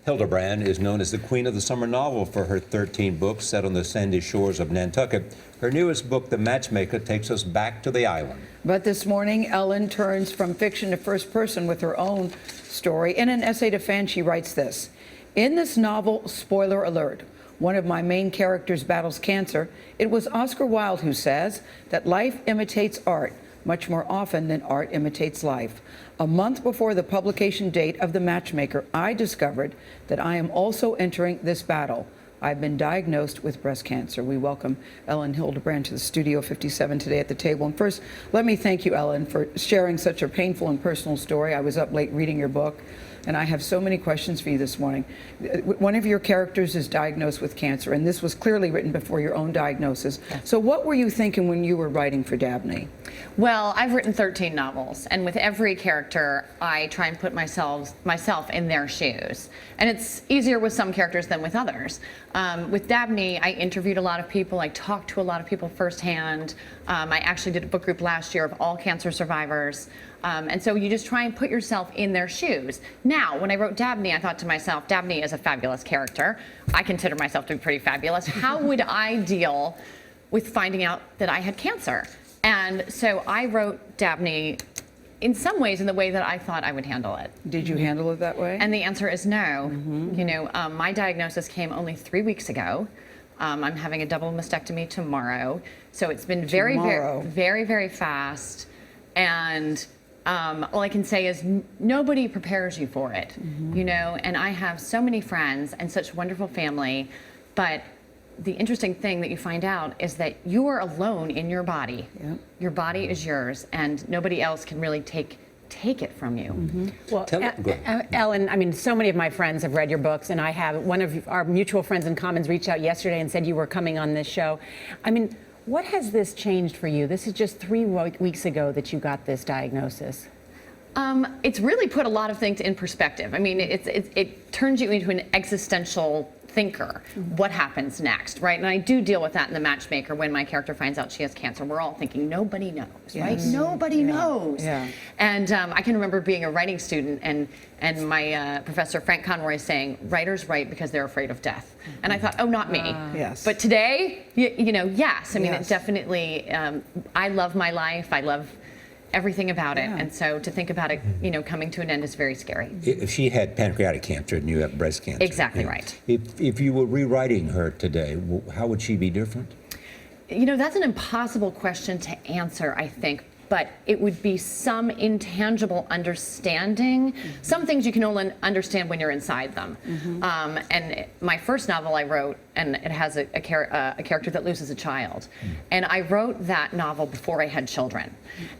Hilderbrand is known as the queen of the summer novel for her 13 books set on the sandy shores of Nantucket. Her newest book, The Matchmaker, takes us back to the island. But this morning, Elin turns from fiction to first person with her own story. In an essay to fans, she writes this: "In this novel, spoiler alert, one of my main characters battles cancer. It was Oscar Wilde who says that life imitates art much more often than art imitates life. A month before the publication date of The Matchmaker, I discovered that I am also entering this battle. I've been diagnosed with breast cancer." We welcome Elin Hilderbrand to the Studio 57 today at the table. And first, let me thank you, Elin, for sharing such a painful and personal story. I was up late reading your book, and I have so many questions for you this morning. One of your characters is diagnosed with cancer, and this was clearly written before your own diagnosis. So what were you thinking when you were writing for Dabney? Well, I've written 13 novels, and with every character, I try and put myself in their shoes. And it's easier with some characters than with others. With Dabney, I interviewed a lot of people. I talked to a lot of people firsthand. I actually did a book group last year of all cancer survivors. And so you just try and put yourself in their shoes. Now, when I wrote Dabney, I thought to myself, Dabney is a fabulous character. I consider myself to be pretty fabulous. How would I deal with finding out that I had cancer? And so I wrote Dabney in some ways in the way that I thought I would handle it. Did you handle it that way? And the answer is no. You know, my diagnosis came only 3 weeks ago. I'm having a double mastectomy tomorrow. So it's been very fast. And all I can say is nobody prepares you for it, you know, and I have so many friends and such wonderful family, but the interesting thing that you find out is that you are alone in your body. Yep. Your body is yours, and nobody else can really take it from you. Well, Elin, I mean, so many of my friends have read your books, and I have. One of our mutual friends in commons reached out yesterday and said you were coming on this show. I mean, what has this changed for you? This is just 3 weeks ago that you got this diagnosis. It's really put a lot of things in perspective. I mean, it turns you into an existential thinker. What happens next, right? And I do deal with that in The Matchmaker. When my character finds out she has cancer, we're all thinking, nobody knows, right? Nobody knows. Yeah. And I can remember being a writing student and my professor, Frank Conroy, saying, writers write because they're afraid of death. And I thought, oh, not me. Yes. But today, you know, yes. I mean, it definitely, I love my life. I love everything about it, and so to think about it, you know, coming to an end is very scary. If she had pancreatic cancer and you have breast cancer. Exactly right. If you were rewriting her today, how would she be different? You know, that's an impossible question to answer, I think, but it would be some intangible understanding. Some things you can only understand when you're inside them. And my first novel I wrote, and it has a character that loses a child. And I wrote that novel before I had children.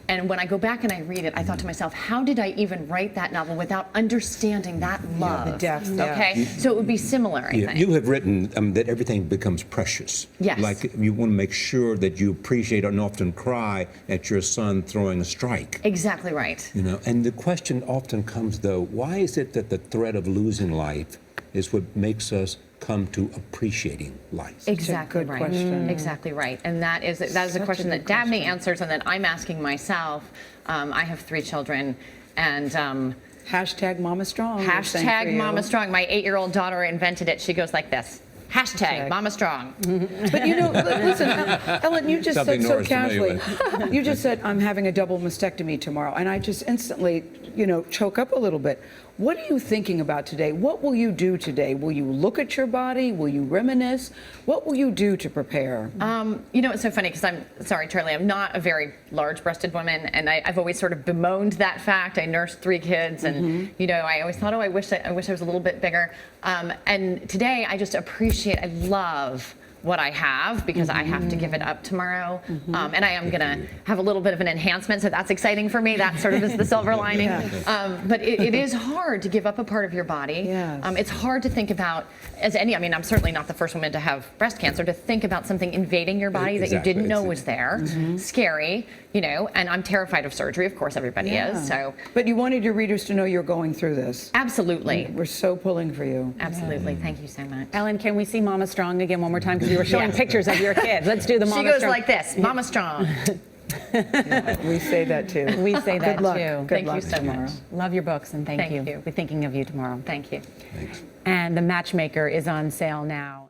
And when I go back and I read it, I thought to myself, how did I even write that novel without understanding that love? The depth. Okay, so it would be similar, I think. You have written that everything becomes precious. Yes. Like you want to make sure that you appreciate and often cry at your son throwing a strike. Exactly right. You know, and the question often comes though, why is it that the threat of losing life is what makes us come to appreciating life? Exactly Good right. question. Exactly right. And that is a question that Dabney answers and that I'm asking myself. I have 3 children, and Hashtag Mama Strong. hashtag Mama Strong. My 8-year-old daughter invented it. She goes like this. Hashtag Mama Strong. But you know, listen, Elin, you just Something said so Nora's familiar casually. You just said, I'm having a double mastectomy tomorrow. And I just instantly, you know, choke up a little bit. What are you thinking about today? What will you do today? Will you look at your body? Will you reminisce? What will you do to prepare? You know, it's so funny because I'm sorry, Charlie, I'm not a very large-breasted woman, and I've always sort of bemoaned that fact. I nursed 3 kids, and you know, I always thought, oh, I wish I was a little bit bigger. And today, I just appreciate, I love what I have because I have to give it up tomorrow. And I am going to have a little bit of an enhancement, so that's exciting for me. That sort of is the silver lining. But it is hard to give up a part of your body. It's hard to think about, I mean, I'm certainly not the first woman to have breast cancer, to think about something invading your body that you didn't know was there. Scary, you know, and I'm terrified of surgery. Of course, everybody is. So, but you wanted your readers to know you're going through this. Absolutely. We're so pulling for you. Absolutely. Thank you so much. Elin, can we see Mama Strong again one more time? Because we were showing pictures of your kids. Let's do the Mama Strong. She goes like this, Mama Strong. We say that too. We say that Good luck. too. Good Thank you luck so tomorrow. much. Love your books, and thank Thank you. you. We're thinking of you tomorrow. Thank you. Thanks. And the Matchmaker is on sale now.